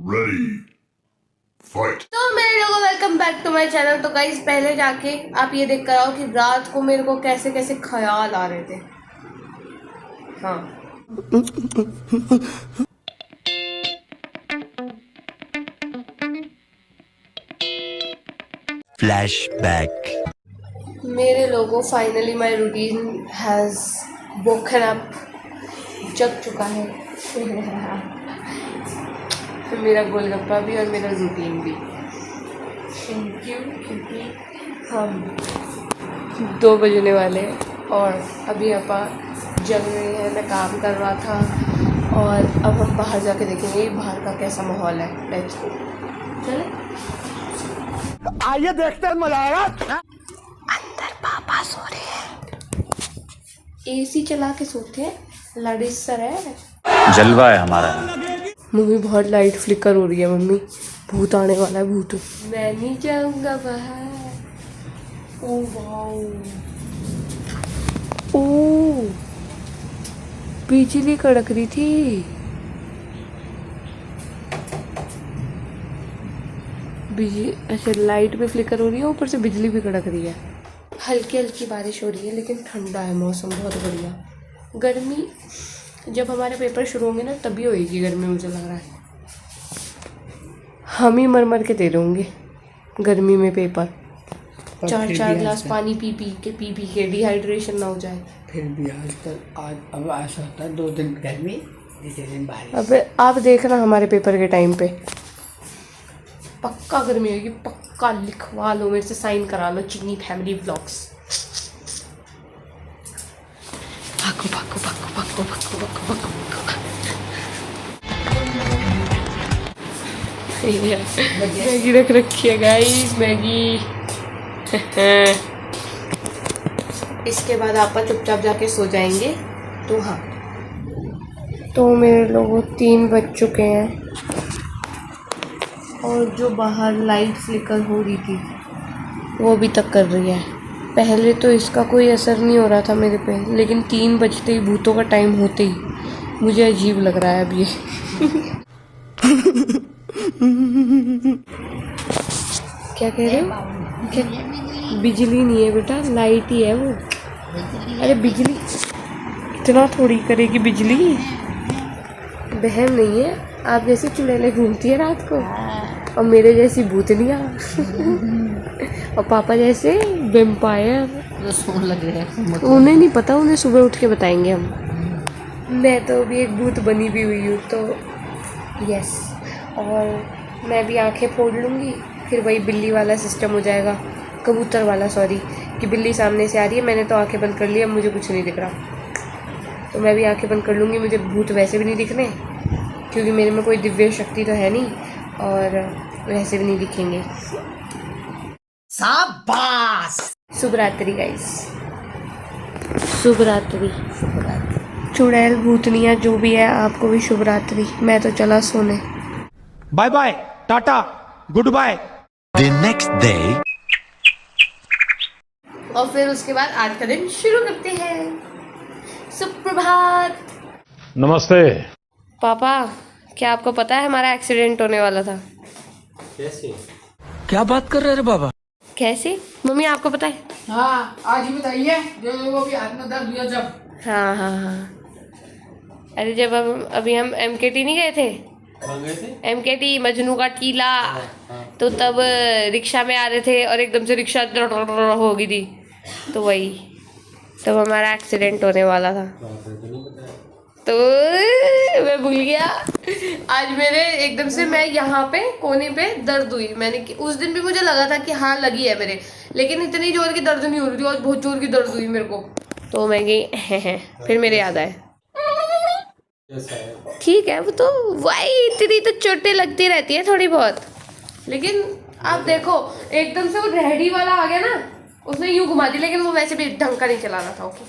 Ready, fight. तो मेरे लोगों welcome back to my channel. तो गाइस पहले जाके आप ये देख कर आओ कि रात को मेरे को कैसे कैसे ख्याल आ रहे थे। हाँ Flashback. मेरे लोगों finally my routine has woken up, जग चुका है मेरा गोलगप्पा भी और मेरा रूटीन भी। थैंक यू, क्योंकि हम 2 बजने वाले हैं और अभी अपा जग रहे हैं। मैं काम कर रहा था और अब हम बाहर जाके देखेंगे बाहर का कैसा माहौल है। लेट्स गो, चले आइए देखते हैं, मजा आएगा। अंदर पापा सो रहे हैं, एसी चला के सोते हैं। लड़िस सर है, जलवा है हमारा। मम्मी बहुत लाइट फ्लिकर हो रही है। मम्मी भूत आने वाला है, भूत। मैं नहीं जाऊंगा बाहर। ओ वाओ, ओ बिजली कड़क रही थी। बिजली, अच्छा लाइट भी फ्लिकर हो रही है, ऊपर से बिजली भी कड़क रही है। हल्की हल्की बारिश हो रही है लेकिन ठंडा है मौसम, बहुत बढ़िया। गर्मी जब हमारे पेपर शुरू होंगे ना तभी होएगी गर्मी, मुझे लग रहा है। हम ही मर मर के दे रहे होंगे गर्मी में पेपर। 4 गिलास पानी पी पी के डिहाइड्रेशन ना हो जाए। फिर भी आजकल आज अब ऐसा होता है 2 दिन गर्मी, तीसरे दिन बारिश। अब आप देखना हमारे पेपर के टाइम पे पक्का गर्मी होगी, पक्का। लिखवा लो मेरे से, साइन करा लो, चीनी फैमिली व्लॉग्स। भागो भागो भागो भागो भागो भागो भागो मैगी रख रखी है गाइस, मैगी इसके बाद आप चुपचाप जाके सो जाएंगे। तो हाँ, तो मेरे लोगों 3 बज चुके हैं और जो बाहर लाइट फ्लिकर हो रही थी वो अभी तक कर रही है। पहले तो इसका कोई असर नहीं हो रहा था मेरे पे, लेकिन 3 बजते ही, भूतों का टाइम होते ही मुझे अजीब लग रहा है अब ये क्या कह रहे हो? क्या? बिजली नहीं है बेटा, लाइट ही है वो। अरे बिजली इतना थोड़ी करेगी बिजली, बहन नहीं है। आप जैसी चुड़ैलें घूमती है रात को और मेरे जैसी भूतनियाँ और पापा जैसे वेम्पायर। तो सोन लग रहा है, उन्हें नहीं पता, उन्हें सुबह उठ के बताएंगे हम। मैं तो अभी एक भूत बनी भी हुई हूँ, तो यस। और मैं भी आंखें फोड़ लूँगी, फिर वही बिल्ली वाला सिस्टम हो जाएगा, कबूतर वाला सॉरी, कि बिल्ली सामने से आ रही है, मैंने तो आंखें बंद कर ली, अब मुझे कुछ नहीं दिख रहा, तो मैं भी आंखें बंद कर लूँगी। मुझे भूत वैसे भी नहीं दिखने, क्योंकि मेरे में कोई दिव्य शक्ति तो है नहीं, और वैसे भी नहीं दिखेंगे। शाबाश। शुभ रात्रि गाइस, शुभ रात्रि। चुड़ैल भूतनिया जो भी है, आपको भी शुभ रात्रि। मैं तो चला सोने। Bye bye, tata, goodbye. The next day. और फिर उसके बाद आज का दिन शुरू करते हैं। सुप्रभात। नमस्ते। पापा, क्या आपको पता है हमारा एक्सीडेंट होने वाला था? क्या बात कर रहे हैं बाबा? कैसे? मम्मी आपको पता है? हाँ आज ही बताइए, जो वो भी हाथ में दर्द हुआ जब। हाँ हाँ हाँ, अरे जब अभी हम MKT नहीं गए थे? MKT मजनू का टीला। तो तब रिक्शा में आ रहे थे और एकदम से रिक्शा हो गई थी, तो वही तब हमारा एक्सीडेंट होने वाला था। तो मैं भूल गया। आज मेरे एकदम से, मैं यहाँ पे कोने पे दर्द हुई। मैंने उस दिन भी मुझे लगा था कि हाँ लगी है मेरे, लेकिन इतनी जोर की दर्द नहीं हो रही थी, और बहुत जोर की दर्द हुई मेरे को। तो मैं गई फिर मेरे याद आए। ठीक है, वो तो वही, इतनी तो चोटें लगती रहती है थोड़ी बहुत, लेकिन आप देखो एकदम से वो रेहड़ी वाला आ गया ना, उसने यूं घुमा दी, लेकिन वो वैसे भी ढंग का नहीं चला रहा था। ओके,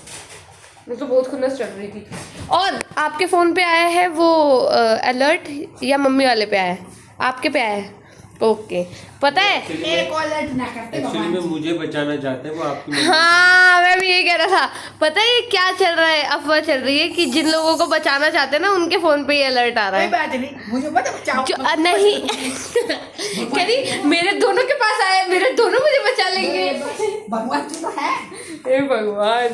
मुझे तो बहुत खुन्नस चल रही थी। और आपके फ़ोन पे आया है वो अलर्ट, या मम्मी वाले पे आया है? आपके पे आया है? ओके पता है मेरे को अलर्ट ना करते एक्चुअली में मुझे बचाना चाहते हैं वो आपकी मदद। हाँ मैं भी यही कह रहा था। पता है ये क्या चल रहा है, अफवाह चल रही है कि जिन लोगों को बचाना चाहते हैं ना उनके फोन पे ही अलर्ट आ रहा कोई है। बात नहीं, मुझे मत बचाओ। नहीं कह रही मेरे दोनों के पास आए, मेरे दोनों मुझे बचा लेंगे। भगवान तो है। हे भगवान,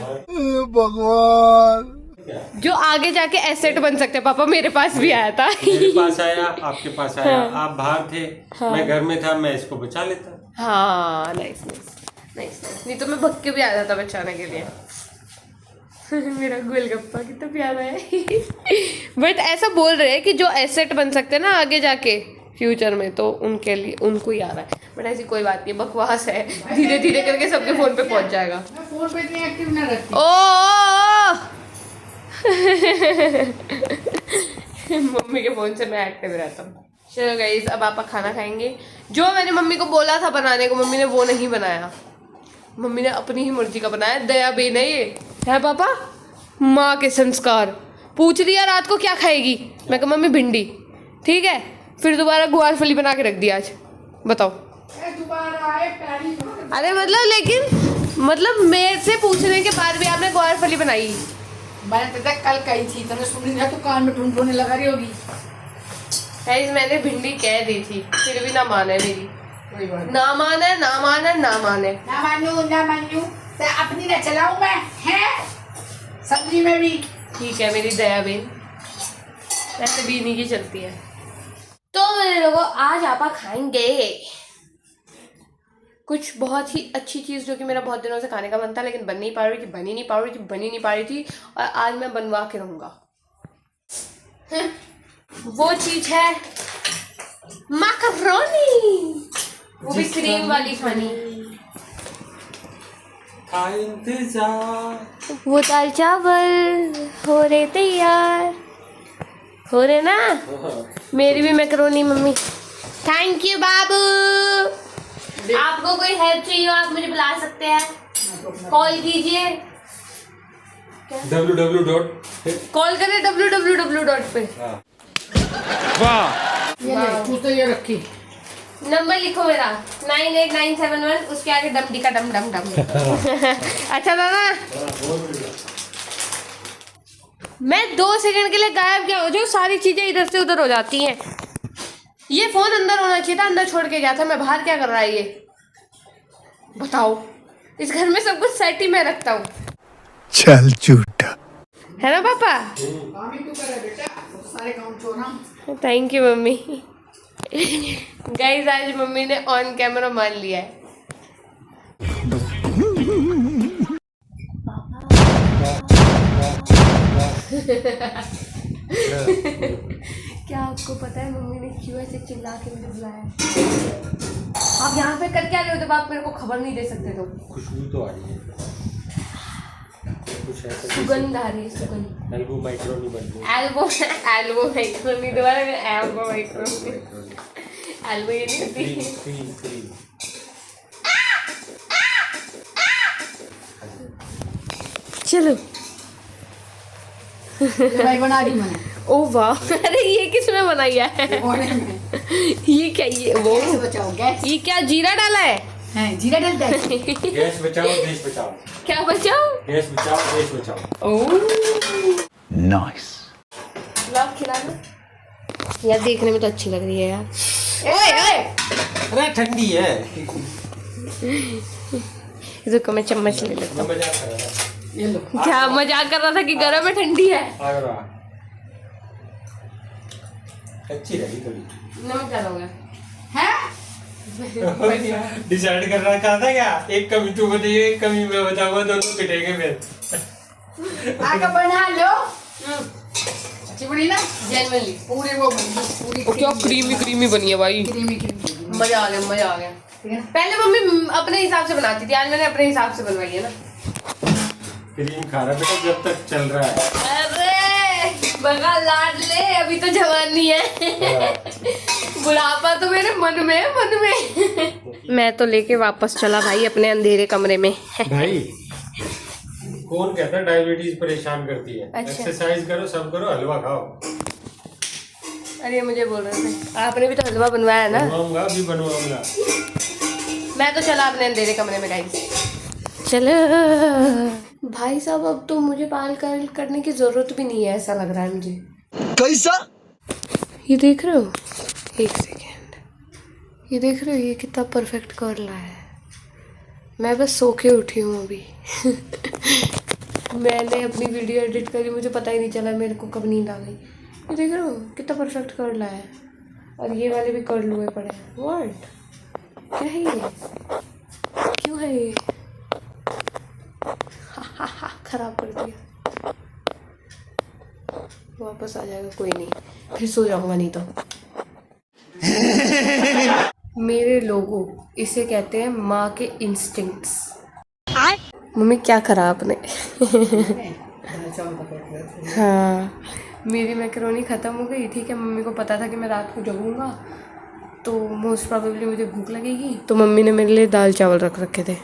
जो आगे जाके एसेट बन सकते हैं। पापा मेरे पास भी आया था। मेरे पास आया, आपके पास आया, आप बाहर थे, मैं घर में था, मैं इसको बचा लेता। हाँ नाइस नाइस नाइस नाइस, नहीं तो मैं भग के भी आ जाता बचाने के लिए। मेरा गोलगप्पा कितना प्यारा है। बट ऐसा बोल रहे हैं कि जो एसेट बन सकते हैं ना आगे जाके फ्यूचर में, तो उनके लिए उनको ही आ रहा है। बट ऐसी कोई बात नहीं, बकवास है, धीरे धीरे करके सबके फोन पे पहुंच जाएगा। मैं फोन पे इतनी एक्टिव ना रहती। ओ मम्मी के फोन से मैं एक्टिव रहता हूँ। चलो गाइस अब आप खाना खाएंगे। जो मैंने मम्मी को बोला था बनाने को, मम्मी ने वो नहीं बनाया। मम्मी ने अपनी ही मर्जी का बनाया। दया बेन है ये, है पापा माँ के संस्कार। पूछ रही है रात को क्या खाएगी, मैं कहा मम्मी भिंडी, ठीक है। फिर दोबारा गुआर फली बना के रख दिया आज, बताओ। अरे मतलब मेरे से पूछने के बाद भी आपने गुआर फली बनाई। मैंने तो कल कही थी, तूने सुनी ना तो कान में टूटने लगा रही होगी। गाइस मैंने भिंडी कह दी थी, फिर भी ना माने मेरी। कोई बात ना माने ना माने ना माने। ना मानू तो अपनी ना चलाऊं मैं, हैं सब्जी में भी। ठीक है मेरी दया बेन, ऐसे भी नहीं की चलती है। तो मेरे लोगों आज आपा खाएंगे कुछ बहुत ही अच्छी चीज़ जो कि मेरा बहुत दिनों से खाने का मन था, लेकिन बन नहीं पा रही थी, बनी नहीं पा रही थी और आज मैं बनवा के रहूँगा। वो चीज़ है मैकरोनी, वो भी क्रीम वाली खानी। था इंतजार, वो दाल चावल हो रहे तैयार, हो रहे ना। मेरी भी मैकरोनी मम्मी। थैंक यू बाबू। आपको कोई हेल्प चाहिए हो आप मुझे बुला सकते हैं, कॉल कीजिए। www. कॉल करें www. पे। ये ले, तू तो ये रखी। नंबर लिखो मेरा 98971, उसके आगे डमडी का डम डम डम। अच्छा था ना। मैं 2 सेकंड के लिए गायब क्या हो जाऊँ, सारी चीजें इधर से उधर हो जाती हैं। ये फोन अंदर होना चाहिए था, अंदर छोड़ के गया था मैं। बाहर क्या कर रहा है ये बताओ। इस घर में सब कुछ सेट ही मैं रखता हूँ, चल झूठा है ना पापा। काम ही तू करे बेटा, सारे काम छोड़ा। Thank you mummy. गाइस आज मम्मी ने ऑन कैमरा मान लिया है। क्या आपको पता है मम्मी ने क्यों ऐसे चिल्ला के मुझे बुलाया? आप यहाँ पे कर क्या रहे हो जब आप मेरे को खबर नहीं दे सकते? तो खुशबू तो आ रही है, कुछ ऐसा सुगंध आ रही है, सुगंध। एल्बो मैकरोनी बन गई। एल्बो मैक्रोनी, दोबारा एल्बो मैक्रोनी। एल्बो ये नहीं होती। क्रीम चलो भाई बना दी मैंने। ओ वाह, अरे ये किसने बनाई है? ये क्या, ये वो गैस बचाओ, गैस। ये क्या जीरा डाला है? हैं जीरा डालता है। गैस बचाओ देश बचाओ, क्या बचाओ? गैस बचाओ देश बचाओ। ओह Nice. लाओ खिला दो यार, देखने में तो अच्छी लग रही है यार। ओए ओए अरे ठंडी है। रुको मैं चम्मच ले लेता हूँ। मजाक कर रहा था। ये लो। क्या मजाक कर रहा था कि गर्म है ठंडी है? अच्छी लगी थोड़ी। नमक डाला होगा। हैं डिसाइड कर रहा था क्या, एक कमी तू बताइए एक कमी मैं बताऊंगा, दोनों पिटेंगे फिर। आगे बना लो। अच्छी बनी ना, जेन्युइनली पूरी वो बनी, पूरी क्या क्रीमी बनी है भाई। क्रीमी। मजा आ गया। ठीक है। पहले मम्मी अपने हिसाब से बनाती थी, आज मैंने अपने हिसाब से बनवाई है ना। क्रीम खा रहा बेटा जब तक चल रहा है। अरे बगा लाड ले, अभी तो जवानी है। बुढ़ापा तो मेरे मन में है, मन में। मैं तो लेके वापस चला भाई अपने अंधेरे कमरे में। भाई कौन कहता है डायबिटीज परेशान करती है? अच्छा। एक्सरसाइज करो, सब करो, हलवा खाओ। अरे मुझे बोल रहे थे आपने भी तो हलवा बनवाया है ना। बनवाऊंगा, अभी बनवाऊंगा। मैं तो चला अपने अंधेरे कमरे में गाइस। चलो भाई साहब, अब तो मुझे बाल कर्ल करने की जरूरत भी नहीं है, ऐसा लग रहा है मुझे। कैसा? ये देख रहे हो, एक सेकेंड, ये देख रहे हो ये कितना परफेक्ट कर्ल है। मैं बस सो के उठी हूँ अभी। मैंने अपनी वीडियो एडिट करी, मुझे पता ही नहीं चला मेरे को कब नींद आ गई। ये देख रहे हो कितना परफेक्ट कर्ल है, और ये वाले भी कर्ल हुए पड़े हैं। व्हाट, क्या है ये, क्यों है ये? खराब कर दिया, वापस आ जाएगा, कोई नहीं, फिर सो जाऊंगा नहीं तो। मेरे लोगों, इसे कहते हैं माँ के इंस्टिंक्ट्स। मम्मी क्या करा आपने? हाँ, मेरी मैकरोनी ख़त्म हो गई। ठीक है, मम्मी को पता था कि मैं रात को जगूंगा तो मोस्ट प्रोबेबली मुझे भूख लगेगी, तो मम्मी ने मेरे लिए दाल चावल रख रखे थे,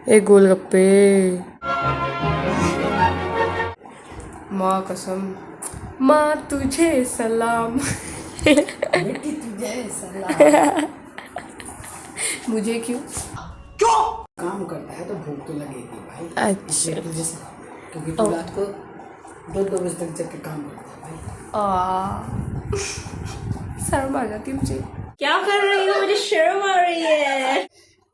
एक गोलगप्पे। माँ कसम, माँ तुझे सलाम। बेटी तुझे सलाम। मुझे क्यों? काम करता है तो भूख तो लगेगी भाई। अच्छा, तुझे क्योंकि तू रात को 2-2 बजे तक जग के काम करता है भाई। शर्म आ जाती है मुझे। क्या कर रही हो, मुझे शर्म आ रही है।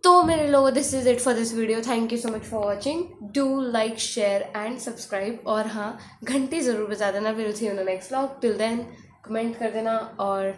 तो मेरे लोगों, this is it for this video. Thank you so much for watching. Do like, share and subscribe, और हाँ, घंटी ज़रूर बजा देना। Will see you in the next vlog. Till then comment कर देना और